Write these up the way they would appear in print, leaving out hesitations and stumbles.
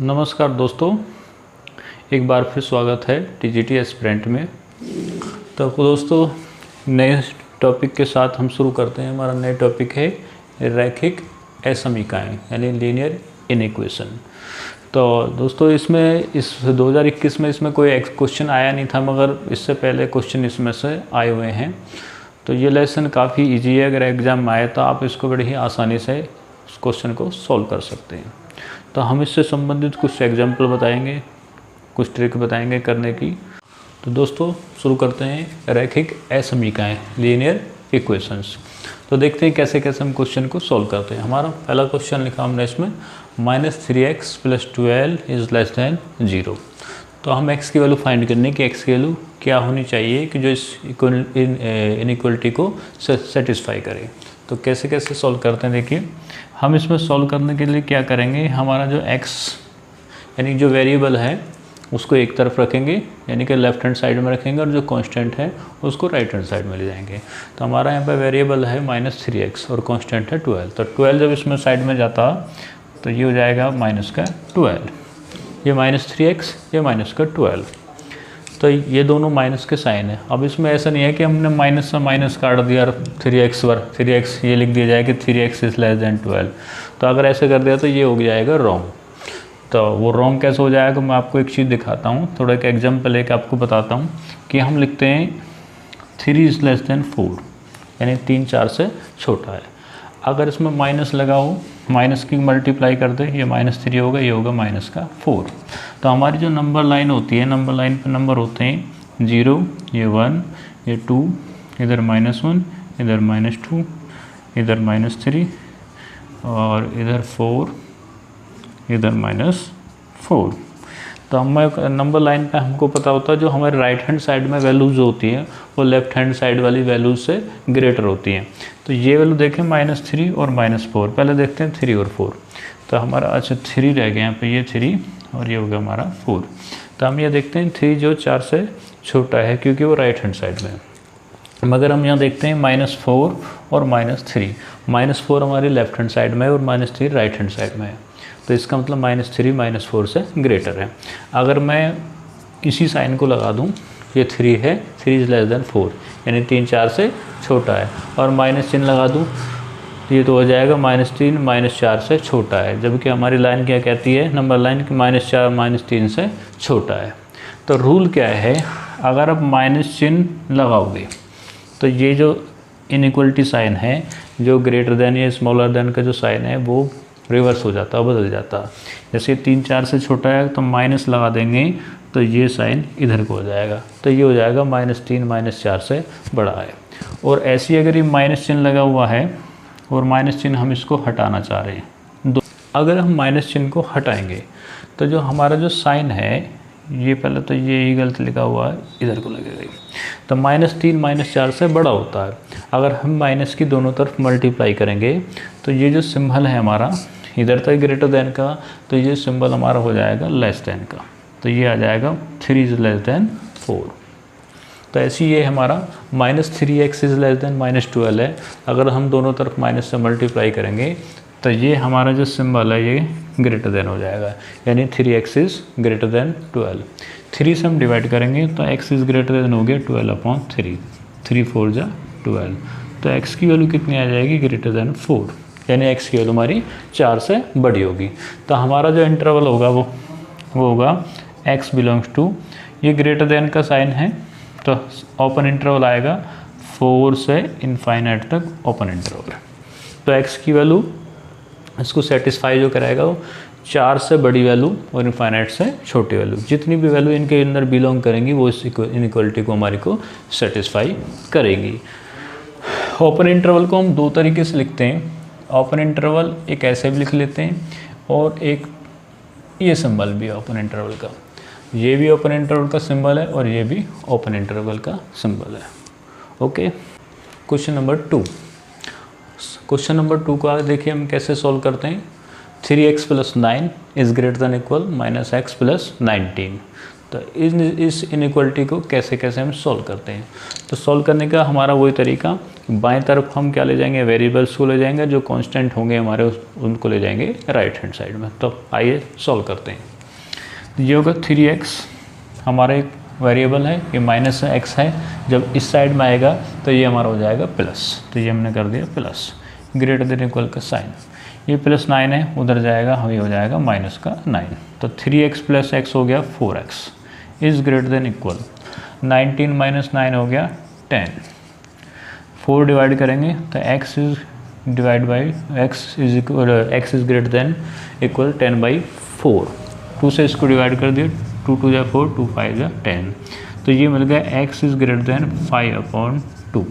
नमस्कार दोस्तों, एक बार फिर स्वागत है टीजीटी एस्पिरेंट में। तो दोस्तों, नए टॉपिक के साथ हम शुरू करते हैं। हमारा नया टॉपिक है रैखिक असमीकाएँ यानी लीनियर इनइक्वेशन। तो दोस्तों, इस 2021 में इसमें कोई क्वेश्चन आया नहीं था, मगर इससे पहले क्वेश्चन इसमें से आए हुए हैं। तो ये लेसन काफ़ी इजी है। अगर एग्ज़ाम में आए तो आप इसको बड़ी ही आसानी से उस क्वेश्चन को सॉल्व कर सकते हैं। तो हम इससे संबंधित कुछ एग्जाम्पल बताएंगे, कुछ ट्रिक बताएंगे करने की। तो दोस्तों, शुरू करते हैं रैखिक असमीकाएँ लीनियर इक्वेशंस। तो देखते हैं कैसे कैसे हम क्वेश्चन को सॉल्व करते हैं। हमारा पहला क्वेश्चन लिखा हमने इसमें -3x + 12 > 0। तो हम x की वैल्यू फाइंड करने की x की वैल्यू क्या होनी चाहिए कि जो इस इनइक्वलिटी को सेटिस्फाई करे। तो कैसे कैसे सॉल्व करते हैं, देखिए हम इसमें सॉल्व करने के लिए क्या करेंगे। हमारा जो x यानी जो वेरिएबल है उसको एक तरफ रखेंगे, यानी कि लेफ्ट हैंड साइड में रखेंगे, और जो कांस्टेंट है उसको राइट हैंड साइड में ले जाएंगे। तो हमारा यहाँ पर वेरिएबल है -3x और कांस्टेंट है 12। तो 12 जब इसमें साइड में जाता तो ये हो जाएगा -12, ये -3x, ये -12। तो ये दोनों माइनस के साइन है। अब इसमें ऐसा नहीं है कि हमने माइनस से माइनस काट दिया और 3x ये लिख दिया जाए कि 3x > 12। तो अगर ऐसे कर दिया तो ये हो जाएगा रॉन्ग। तो वो रॉन्ग कैसे हो जाएगा, मैं आपको एक चीज़ दिखाता हूँ, थोड़ा एक एग्जाम्पल लेके आपको बताता हूँ कि हम लिखते हैं 3 > 4 यानी 3 4 से छोटा है। अगर इसमें माइनस लगा हो, माइनस की मल्टीप्लाई कर दे, ये -3 होगा, ये होगा -4। तो हमारी जो नंबर लाइन होती है, नंबर लाइन पे नंबर होते हैं 0, ये 1, ये 2, इधर -1, इधर -2, इधर -3 और इधर 4, इधर -4। तो हमें नंबर लाइन पे हमको पता होता है जो हमारे राइट हैंड साइड में वैल्यूज़ होती हैं वो लेफ्ट हैंड साइड वाली वैल्यूज से ग्रेटर होती हैं। तो ये वैल्यू देखें -3 और -4। पहले देखते हैं 3 और 4। तो हमारा अच्छा 3 रह गया यहाँ पे, ये 3 और ये हो गया हमारा 4। तो हम ये देखते हैं 3 जो 4 से छोटा है क्योंकि वो राइट हैंड साइड में है। मगर हम यहाँ देखते हैं -4 और -3। -4 हमारी लेफ्ट हैंड साइड में है और -3 राइट हैंड साइड में है। तो इसका मतलब -3 -4 से ग्रेटर है। अगर मैं इसी साइन को लगा दूं, ये 3 है, 3 > 4 यानी 3 4 से छोटा है, और माइनस चिन्ह लगा दूं तो ये तो हो जाएगा -3 -4 से छोटा है। जबकि हमारी लाइन क्या कहती है, नंबर लाइन की -4 -3 से छोटा है। तो रूल क्या है, अगर आप माइनस चिन्ह लगाओगे तो ये जो इनइक्वलिटी साइन है, जो ग्रेटर देन या स्मॉलर देन का जो साइन है वो रिवर्स हो जाता है, बदल जाता है। जैसे 3 4 से छोटा है तो माइनस लगा देंगे तो ये साइन इधर को हो जाएगा, तो ये हो जाएगा -3 -4 से बड़ा है। और ऐसी अगर ये माइनस चिन्ह लगा हुआ है और माइनस चिन्ह हम इसको हटाना चाह रहे हैं, अगर हम माइनस चिन्ह को हटाएंगे तो जो हमारा जो साइन है, ये पहले तो ये ही गलत लिखा हुआ है, इधर को लगेगा। तो -3 -4 से बड़ा होता है। अगर हम माइनस की दोनों तरफ मल्टीप्लाई करेंगे तो ये जो सिंबल है हमारा, इधर तक ग्रेटर देन का, तो ये सिंबल हमारा हो जाएगा लेस देन का। तो ये आ जाएगा 3 > 4। तो ऐसी ये हमारा -3x > -12 है। अगर हम दोनों तरफ माइनस से मल्टीप्लाई करेंगे तो ये हमारा जो सिंबल है ये ग्रेटर देन हो जाएगा, यानी 3x > 12। 3 से हम डिवाइड करेंगे तो x ग्रेटर देन हो गया 12/3, 3 4 = 12। तो x की वैल्यू कितनी आ जाएगी, ग्रेटर देन 4, यानी x की वैल्यू हमारी 4 से बड़ी होगी। तो हमारा जो इंटरवल होगा वो होगा x बिलोंग्स टू, ये ग्रेटर देन का साइन है तो ओपन इंटरवल आएगा 4 से इनफाइनाइट तक ओपन इंटरवल। तो x की वैल्यू इसको सेटिस्फाई जो कराएगा वो 4 से बड़ी वैल्यू और इनफाइनाइट से छोटी वैल्यू, जितनी भी वैल्यू इनके अंदर बिलोंग करेंगी वो इस इनइक्वलिटी को हमारी को सेटिस्फाई करेगी। ओपन इंटरवल को हम दो तरीके से लिखते हैं। ओपन इंटरवल एक ऐसे भी लिख लेते हैं और एक ये सिंबल भी है ओपन इंटरवल का, ये भी ओपन इंटरवल का सिंबल है और ये भी ओपन इंटरवल का सिंबल है। Okay, question number 2। Question number 2 को देखिए हम कैसे सॉल्व करते हैं। 3x + 9 > -x + 19। तो इस इनइक्वालिटी को कैसे कैसे हम सॉल्व करते हैं। तो सॉल्व करने का हमारा वही तरीका, बाएं तरफ हम क्या ले जाएंगे, वेरिएबल्स को ले जाएंगे, जो कांस्टेंट होंगे हमारे उनको ले जाएंगे राइट हैंड साइड में। तो आइए सॉल्व करते हैं। तो ये होगा 3x, हमारा एक वेरिएबल है, ये माइनस x है, जब इस साइड में आएगा तो ये हमारा हो जाएगा प्लस, तो ये हमने कर दिया प्लस, ग्रेटर देन इक्वल का साइन, ये +9 है, उधर जाएगा, हमें हो जाएगा माइनस का 9, तो 3x + x हो गया 4x is greater than equal, 19 - 9 हो गया 10, 4 डिवाइड करेंगे तो x is greater than equal 10/4, 2 से इसको डिवाइड कर दिया, 2 × 2 = 4, 2 × 5 = 10, तो ये मिल गया x इज़ ग्रेटर देन 5/2।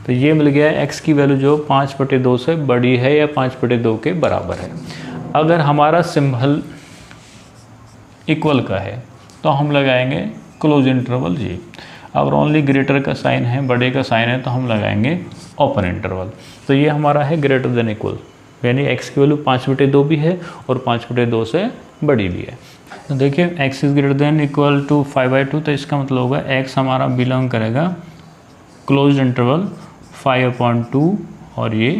तो ये मिल गया x की वैल्यू जो 5/2 से बड़ी है या 5/2 के बराबर है। अगर हमारा सिंबल इक्वल का है तो हम लगाएंगे क्लोज इंटरवल जी। अगर ओनली ग्रेटर का साइन है, बड़े का साइन है, तो हम लगाएंगे ओपन इंटरवल। तो ये हमारा है ग्रेटर देन इक्वल, यानी x की वैल्यू 5/2 भी है और 5/2 से बड़ी भी है। तो देखिए x is greater than equal to 5/2, तो इसका मतलब होगा x हमारा बिलोंग करेगा क्लोज इंटरवल 5/2 और ये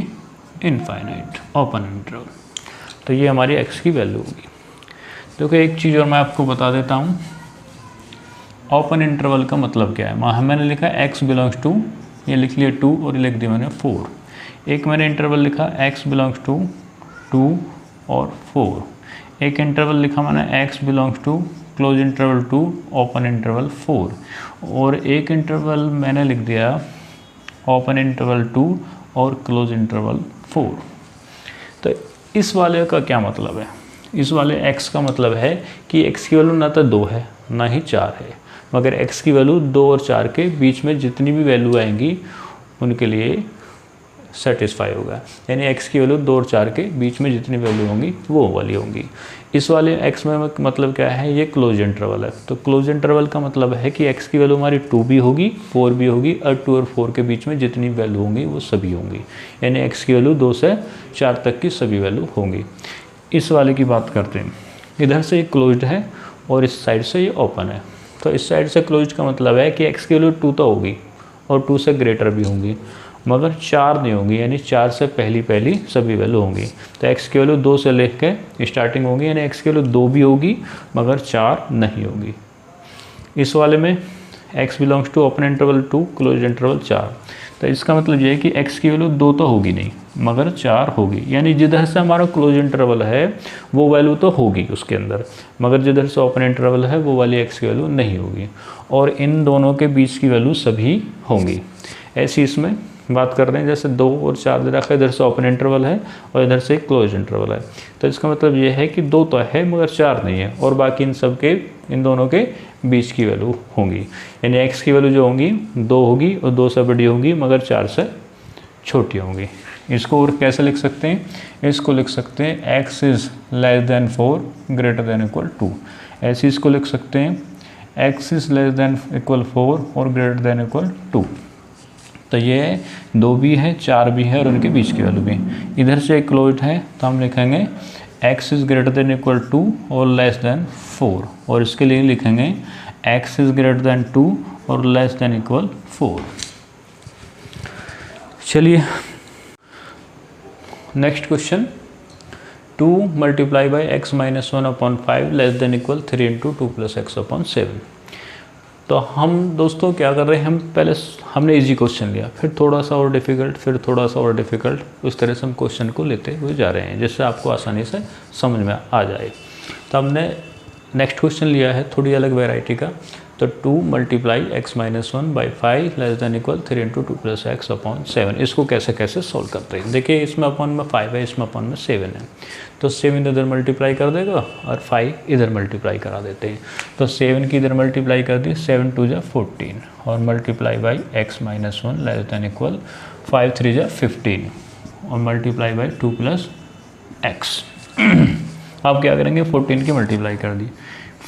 इनफाइनाइट ओपन इंटरवल। तो ये हमारी x की वैल्यू होगी। देखो एक चीज़ और मैं आपको बता देता हूँ, ओपन इंटरवल का मतलब क्या है। मैंने लिखा x बिलोंग्स टू, ये लिख लिया 2 और ये लिख दिया मैंने 4। एक मैंने इंटरवल लिखा x बिलोंग्स टू 2 और 4। एक इंटरवल लिखा मैंने x belongs to close interval 2 open interval 4, और एक इंटरवल मैंने लिख दिया ओपन इंटरवल 2 और क्लोज इंटरवल 4। तो इस वाले का क्या मतलब है, इस वाले x का मतलब है कि x की वैल्यू ना तो 2 है ना ही 4 है, मगर x की वैल्यू 2 और 4 के बीच में जितनी भी वैल्यू आएंगी उनके लिए सेटिस्फाई होगा। यानी x की वैल्यू 2 और 4 के बीच में जितनी वैल्यू होंगी वो वाली होंगी। इस वाले x में मतलब क्या है, ये क्लोज इंटरवल है। तो क्लोज इंटरवल का मतलब है कि x की वैल्यू हमारी 2 भी होगी 4 भी होगी, और 2 और 4 के बीच में जितनी वैल्यू होंगी वो सभी होंगी। यानी x की वैल्यू 2 से 4 तक की सभी वैल्यू होंगी। इस वाले की बात करते हैं, इधर से ये क्लोज्ड है और इस साइड से ये ओपन है। तो इस साइड से क्लोज्ड का मतलब है कि x की वैल्यू 2 तो होगी और 2 से ग्रेटर भी होंगी, मगर 4 नहीं होंगी, यानी 4 से पहली सभी वैल्यू होंगी। तो x की वैल्यू 2 से लेकर स्टार्टिंग होगी, यानी x की वैल्यू 2 भी होगी मगर 4 नहीं होगी। इस वाले में x belongs to open interval 2 close interval 4, तो इसका मतलब ये है कि x की वैल्यू 2 तो होगी नहीं मगर 4 होगी। यानी जिधर से हमारा क्लोज इंटरवल है वो वैल्यू तो होगी उसके अंदर, मगर जिधर से ओपन इंटरवल है वो वाली x की वैल्यू नहीं होगी, और इन दोनों के बीच की वैल्यू सभी होंगी। ऐसी इसमें बात कर रहे हैं, जैसे 2 और 4 दे रखा है, इधर से ओपन इंटरवल है और इधर से क्लोज इंटरवल है। तो इसका मतलब ये है कि 2 तो है मगर 4 नहीं है, और बाकी इन दोनों के बीच की वैल्यू होंगी। यानी x की वैल्यू जो होंगी 2 होगी और 2 से बड़ी होंगी मगर 4 से छोटी होंगी। इसको और कैसे लिख सकते हैं, इसको लिख सकते हैं x is less then 4 greater than equal 2। ऐसे इसको लिख सकते हैं x is less than equal 4 और ग्रेटर देन इक्वल 2। तो ये 2 भी है 4 भी है और उनके बीच की वैल्यू भी। इधर से क्लोज्ड है तो हम लिखेंगे x is greater than equal 2 और लेस देन 4, और इसके लिए लिखेंगे x इज़ ग्रेटर देन 2 और लेस देन इक्वल 4। चलिए next question, 2 multiply by x minus 1/5 less than equal 3 × 2 + x/7। तो हम दोस्तों क्या कर रहे हैं, हम पहले हमने इजी क्वेश्चन लिया, फिर थोड़ा सा और डिफ़िकल्ट, फिर थोड़ा सा और डिफ़िकल्ट, उस तरह से हम क्वेश्चन को लेते हुए जा रहे हैं जिससे आपको आसानी से समझ में आ जाए। तो हमने नेक्स्ट क्वेश्चन लिया है थोड़ी अलग वैरायटी का, तो 2 multiply x minus 1/5 less than equal 3 × 2 + x/7। इसको कैसे कैसे सॉल्व करते हैं। देखिए इसमें अपन में 5 है, इसमें अपन में 7 है, तो 7 इधर मल्टीप्लाई कर देगा और 5 इधर मल्टीप्लाई करा देते हैं। तो 7 की इधर मल्टीप्लाई कर दी, 7 × 2 = 14 और multiply by x minus 1 less than equal 5 × 3 = 15 और मल्टीप्लाई बाई 2 + x। आप क्या करेंगे, 14 की मल्टीप्लाई कर दी,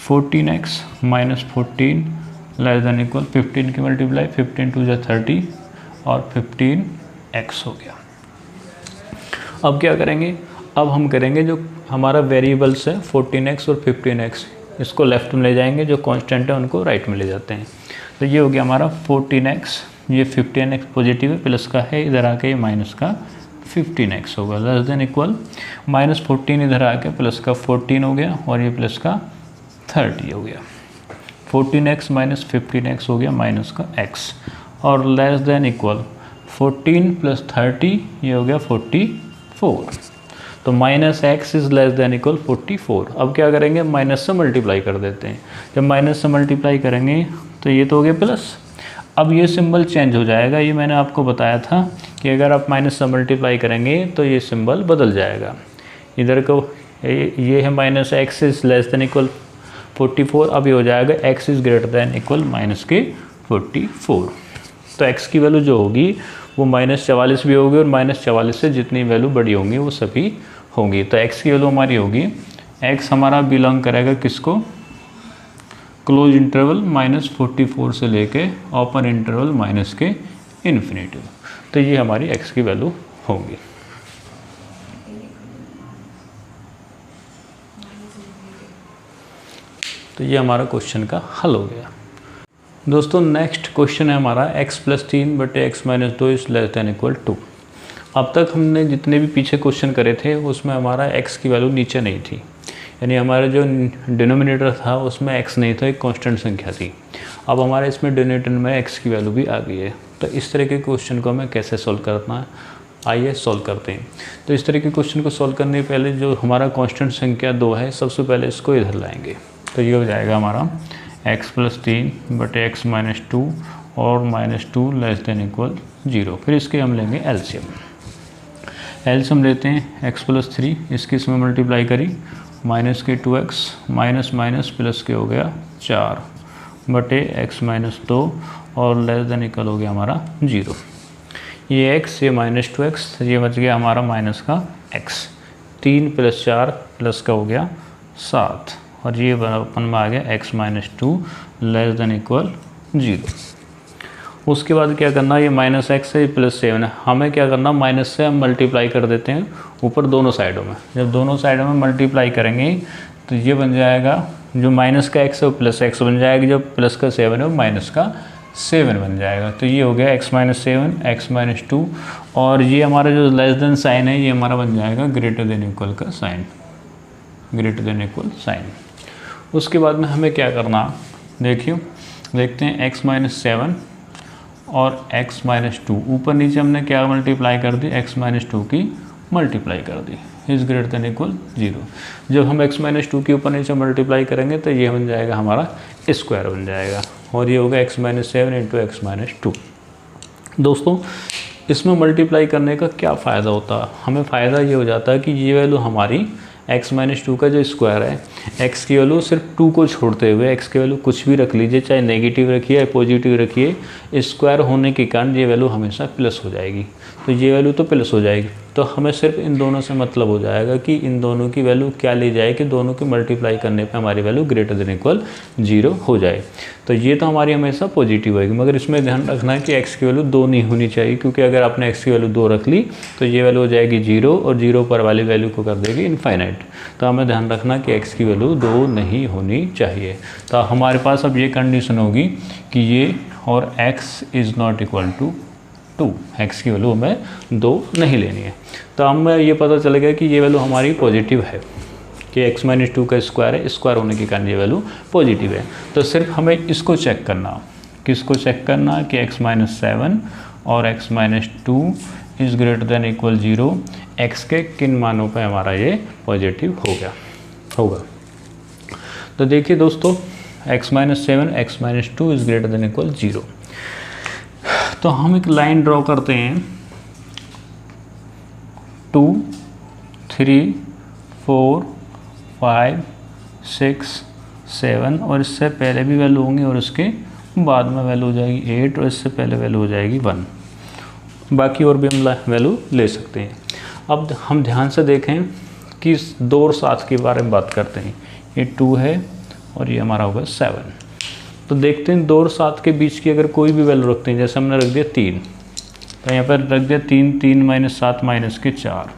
14x minus 14 less than equal 15 की मल्टीप्लाई, 15 × 2 = 30 और 15x हो गया। अब क्या करेंगे, अब हम करेंगे जो हमारा वेरिएबल्स है 14x और 15x, इसको लेफ़्ट में ले जाएंगे, जो कांस्टेंट है उनको राइट में ले जाते हैं। तो ये हो गया हमारा 14x, ये 15x पॉजिटिव है, प्लस का है, इधर आके ये माइनस का 15x होगा, लेस देन इक्वल -14 इधर आके प्लस का 14 हो गया, और ये प्लस का 30 हो गया। 14x माइनस 15x हो गया माइनस का x, और लेस देन इक्वल 14 प्लस 30 ये हो गया 44। तो minus x is less than equal 44। अब क्या करेंगे, माइनस से मल्टीप्लाई कर देते हैं। जब माइनस से मल्टीप्लाई करेंगे तो ये तो हो गया प्लस। अब ये सिंबल चेंज हो जाएगा, ये मैंने आपको बताया था कि अगर आप माइनस से मल्टीप्लाई करेंगे तो ये सिंबल बदल जाएगा। इधर को ये है minus x is less than equal 44, अब ये हो जाएगा x is greater than equal minus के 44। तो एक्स की वैल्यू जो होगी वो -44 भी होगी, और -44 से जितनी वैल्यू बड़ी होंगी वो सभी होंगी। तो एक्स की वैल्यू हमारी होगी, एक्स हमारा बिलोंग करेगा किसको, क्लोज इंटरवल -44 से लेके ओपन इंटरवल माइनस के इन्फिनिटी। तो ये हमारी एक्स की वैल्यू होगी। तो ये हमारा क्वेश्चन का हल हो गया। दोस्तों नेक्स्ट क्वेश्चन है हमारा x + 3 बटे x - 2 is less than equal 2। अब तक हमने जितने भी पीछे क्वेश्चन करे थे उसमें हमारा x की वैल्यू नीचे नहीं थी, यानी हमारा जो डिनोमिनेटर था उसमें x नहीं था, एक कांस्टेंट संख्या थी। अब हमारे इसमें डिनोमिनेटर में x की वैल्यू भी आ गई है। तो इस तरह के क्वेश्चन को हमें कैसे सॉल्व करना है, आइए सॉल्व करते हैं। तो इस तरह के क्वेश्चन को सॉल्व करने से पहले जो हमारा कांस्टेंट संख्या 2 है, सबसे पहले इसको इधर लाएंगे। तो ये हो जाएगा हमारा x + 3 बटे x - 2 और -2 लेस देन इक्वल 0। फिर इसके हम लेंगे एलसीएम। एलसीएम लेते हैं x + 3, इसकी इसमें मल्टीप्लाई करी, माइनस के 2x माइनस माइनस प्लस के हो गया 4 बटे x - 2 और लेस देन इक्वल हो गया हमारा 0। ये x, ये -2x, ये बच गया हमारा माइनस का x। 3 + 4 प्लस का हो गया 7, और ये अपन में आ गया x - 2 लेस देन इक्वल 0। उसके बाद क्या करना, ये -x है, +7 है, हमें क्या करना, माइनस से हम मल्टीप्लाई कर देते हैं ऊपर दोनों साइडों में। जब दोनों साइडों में मल्टीप्लाई करेंगे तो ये बन जाएगा, जो माइनस का x है वो +x बन जाएगा, जो प्लस का 7 है वो माइनस का 7 बन जाएगा। तो ये हो गया x - 7 x - 2, और ये हमारा जो लेस देन साइन है ये हमारा बन जाएगा ग्रेटर देन इक्वल का sign, greater than equal sign. उसके बाद में हमें क्या करना, देखिए देखते हैं x - 7 और x - 2, ऊपर नीचे हमने क्या मल्टीप्लाई कर दी, x - 2 की मल्टीप्लाई कर दी, इज़ ग्रेटर देन इक्वल 0। जब हम x - 2 की ऊपर नीचे मल्टीप्लाई करेंगे तो ये बन जाएगा हमारा स्क्वायर बन जाएगा, और ये होगा x - 7 × x - 2। दोस्तों इसमें मल्टीप्लाई करने का क्या फ़ायदा होता है, हमें फ़ायदा ये हो जाता है कि ये वैल्यू हमारी x - 2 का जो स्क्वायर है, x की वैल्यू सिर्फ 2 को छोड़ते हुए, x की वैल्यू कुछ भी रख लीजिए, चाहे नेगेटिव रखिए या पॉजिटिव रखिए, स्क्वायर होने के कारण ये वैल्यू हमेशा प्लस हो जाएगी। तो ये वैल्यू तो प्लस हो जाएगी, तो हमें सिर्फ इन दोनों से मतलब हो जाएगा कि इन दोनों की वैल्यू क्या ली जाए कि दोनों की मल्टीप्लाई करने पे हमारी वैल्यू ग्रेटर देन इक्वल 0 हो जाए। तो ये तो हमारी हमेशा पॉजिटिव होगी, मगर इसमें ध्यान रखना है कि x की वैल्यू 2 नहीं होनी चाहिए, क्योंकि अगर आपने x की वैल्यू 2 रख ली तो ये वैल्यू हो जाएगी 0, और 0 पर वाली वैल्यू को कर देगी इनफाइनाइट। तो हमें ध्यान रखना कि x की वैल्यू 2 नहीं होनी चाहिए। तो हमारे पास अब ये कंडीशन होगी कि ये और x is not equal to 2, x की वैल्यू हमें 2 नहीं लेनी है। तो हमें ये पता चलेगा कि ये वैल्यू हमारी पॉजिटिव है, कि x - 2 का स्क्वायर है, स्क्वायर होने के कारण ये वैल्यू पॉजिटिव है। तो सिर्फ हमें इसको चेक करना, किसको चेक करना कि x - 7 और x - 2 is greater than equal 0, x के किन मानों पे हमारा ये पॉजिटिव होगा। तो देखिए दोस्तों, x - 7 x - 2 is greater than equal 0। तो हम एक लाइन ड्रॉ करते हैं, 2 3 4 5 6 7, और इससे पहले भी वैल्यू होंगी और इसके बाद में वैल्यू हो जाएगी 8, और इससे पहले वैल्यू हो जाएगी 1। बाकी और भी हम वैल्यू ले सकते हैं। अब हम ध्यान से देखें कि 2 और 7 के बारे में बात करते हैं। ये 2 है और ये हमारा होगा 7। तो देखते हैं 2 और 7 के बीच की अगर कोई भी वैल्यू रखते हैं, जैसे हमने रख दिया 3, तो यहाँ पर रख दिया 3 3 - 7 - के 4,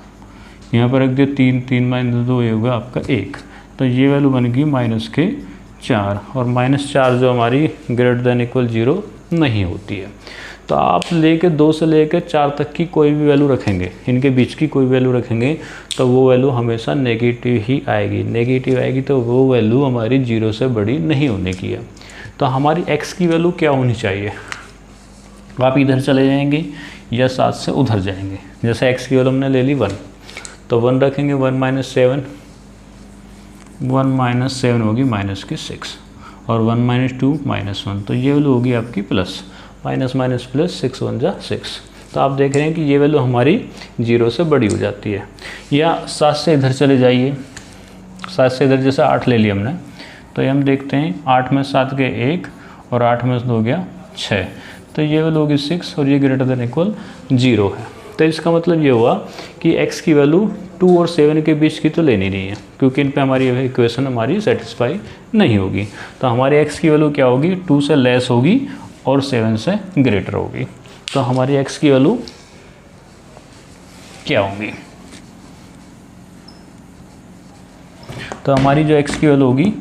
यहाँ पर रख दिया 3 3 - 2 ये होगा आपका 1। तो तो ये वैल्यू बन गई -4, और -4 जो हमारी ग्रेटर देन इक्वल 0 नहीं होती है। तो आप लेके 2 से लेकर 4 तक की कोई भी वैल्यू रखेंगे, इनके बीच की कोई वैल्यू रखेंगे तो वो वैल्यू हमेशा नेगेटिव ही आएगी। नेगेटिव आएगी तो वो वैल्यू हमारी 0 से बड़ी नहीं होने की है। तो हमारी x की वैल्यू क्या होनी चाहिए? आप इधर चले जाएंगे या 7 से उधर जाएंगे। जैसे x की वैल्यू हमने ले ली 1, तो 1 रखेंगे, 1 - 7, 1 - 7 होगी -6, और 1 - 2 -1, तो ये वैल्यू होगी आपकी प्लस, माइनस माइनस प्लस, 6 × 1 = 6। तो आप देख रहे हैं कि ये वैल्यू हमारी 0 से बड़ी हो जाती है। या 7 से इधर चले जाइए, 7 से इधर जैसे 8 ले लिया हमने, तो ये हम देखते हैं 8 में 7 के 1, और 8 में 2 गया 6, तो ये वैल्यू होगी 6, और ये ग्रेटर देन इक्वल 0 है। तो इसका मतलब ये हुआ कि x की वैल्यू 2 और 7 के बीच की तो लेनी नहीं है, क्योंकि इन पे हमारी इक्वेशन हमारी सेटिस्फाई नहीं होगी। तो हमारी x की वैल्यू क्या होगी? 2 से लेस होगी और 7 से ग्रेटर होगी। तो हमारी x की वैल्यू क्या होगी? तो हमारी जो x की वैल्यू होगी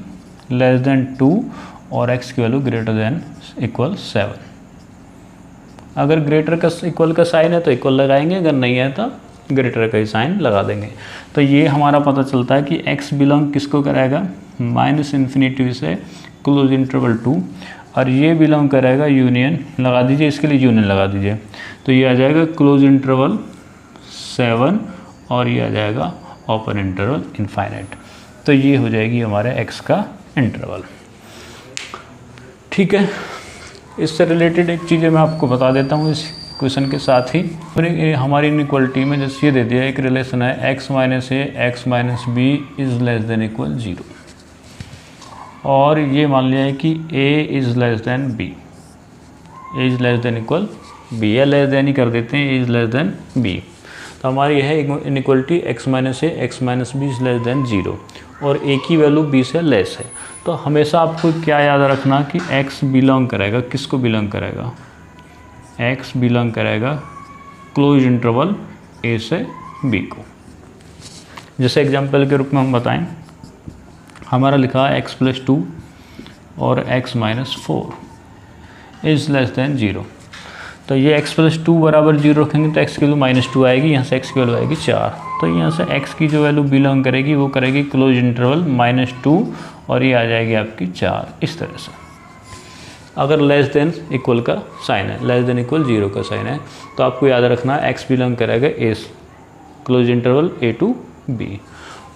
<2 और x की वैल्यू ग्रेटर देन इक्वल 7। अगर ग्रेटर का इक्वल का साइन है तो इक्वल लगाएंगे, अगर नहीं है तो ग्रेटर का ही साइन लगा देंगे। तो ये हमारा पता चलता है कि x बिलोंग किसको कराएगा? -∞ से क्लोज इंटरवल 2, और ये बिलोंग करेगा यूनियन, लगा दीजिए इसके लिए यूनियन लगा दीजिए, तो ये आ जाएगा क्लोज इंटरवल 7, और ये आ जाएगा ओपन इंटरवल इनफाइनाइट। तो ये हो जाएगी हमारे x का इंटरवल। ठीक है, इससे रिलेटेड एक चीज़ें मैं आपको बता देता हूँ इस क्वेश्चन के साथ ही। हमारी इनइक्वालिटी में जैसे ये दे दिया, एक रिलेशन है x - a x - b is less than equal 0, और ये मान लिया है कि a is less than b, a is less than equal b, या लेस देन ही कर देते हैं, a is less than b। तो हमारी यह है inequality x - a x - b is less than 0, और a की वैल्यू b से लेस है। तो हमेशा आपको क्या याद रखना कि x बिलोंग करेगा, किसको बिलोंग करेगा? x बिलोंग करेगा क्लोज इंटरवल a से b को। जैसे एग्जांपल के रूप में हम बताएं, हमारा लिखा है x + 2 और x - 4 इज़ लेस देन 0। तो ये x + 2 बराबर 0 रखेंगे तो x की वैल्यू -2 आएगी, यहाँ से x की वैल्यू आएगी 4। तो यहाँ से x की जो वैल्यू बिलोंग करेगी वो करेगी क्लोज इंटरवल -2, और ये आ जाएगी आपकी 4, इस तरह से। अगर लेस देन इक्वल का साइन है, लेस देन इक्वल 0 का साइन है, तो आपको याद रखना x बिलोंग करेगा a, close interval a to b।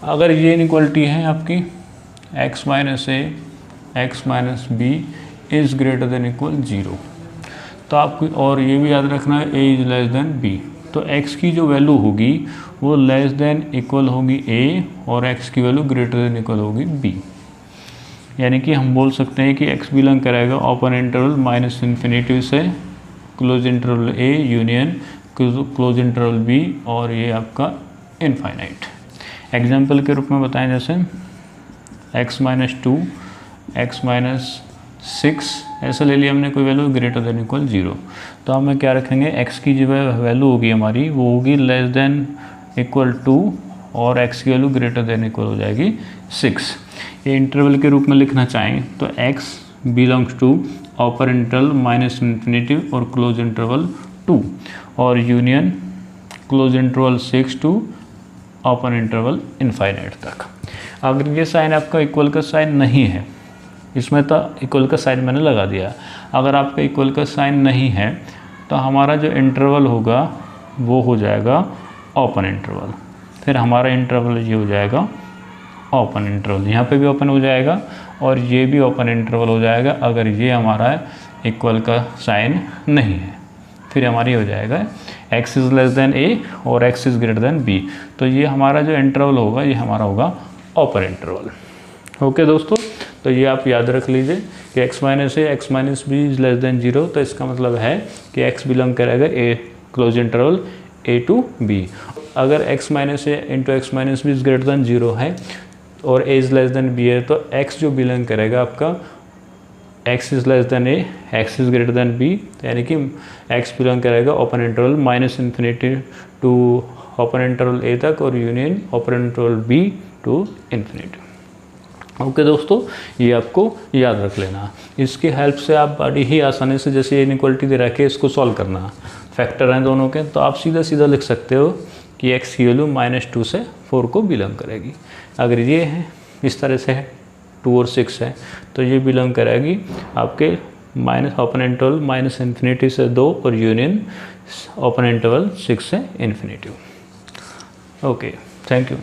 अगर ये इनइक्वालिटी है आपकी x - a x - b is greater than equal 0, तो आपको और ये भी याद रखना है a is less than b। तो x की जो वैल्यू होगी वो लेस देन इक्वल होगी a, और x की वैल्यू ग्रेटर देन इक्वल होगी b। यानी कि हम बोल सकते हैं कि x बिलोंग करेगा ओपन इंटरवल -∞ से close interval a union close interval b, और ये आपका इनफाइनाइट। एग्जाम्पल के रूप में बताएं, जैसे x - 2 x - 6 ऐसा ले लिया हमने कोई वैल्यू ग्रेटर देन इक्वल 0, तो हमें क्या रखेंगे? x की जो वैल्यू होगी हमारी वो होगी लेस देन इक्वल 2, और x की वैल्यू ग्रेटर देन इक्वल हो जाएगी 6। ये इंटरवल के रूप में लिखना चाहें तो x belongs to open interval -∞ और क्लोज इंटरवल 2, और union close interval 6 to open interval infinite तक। अगर ये साइन आपका इक्वल का साइन नहीं है, इसमें तो इक्वल का साइन मैंने लगा दिया, अगर आपका इक्वल का साइन नहीं है तो हमारा जो इंटरवल होगा वो हो जाएगा ओपन इंटरवल। फिर हमारा इंटरवल ये हो जाएगा ओपन इंटरवल, यहाँ पे भी ओपन हो जाएगा और ये भी ओपन इंटरवल हो जाएगा अगर ये हमारा इक्वल का साइन नहीं है। फिर हमारी हो जाएगा x is less than a और x is greater than b। तो ये हमारा जो इंटरवल होगा ये हमारा होगा ओपन इंटरवल। ओके दोस्तों, तो ये आप याद रख लीजिए कि x - a x - b is less than 0, तो इसका मतलब है कि x बिलोंग करेगा a close interval a to b। अगर x - a into x - b is greater than 0 है और a is less than b है, तो x जो बिलोंग करेगा आपका x is less than a x is greater than b, यानी कि x बिलोंग करेगा open interval -∞ to open interval a तक और union open interval b to infinity. Okay दोस्तों, ये आपको याद रख लेना। इसकी हेल्प से आप बड़ी ही आसानी से, जैसे इनइक्वालिटी दे रखे इसको सॉल्व करना, फैक्टर हैं दोनों के, तो आप सीधा सीधा लिख सकते हो कि x की वैल्यू -2 से 4 को बिलोंग करेगी। अगर ये है इस तरह से है 2 और 6 है तो ये बिलोंग करेगी आपके ओपन इंटरवल -∞ से 2 और यूनियन ओपन इंटरवल 6 से इन्फिनिटी। Okay, thank you.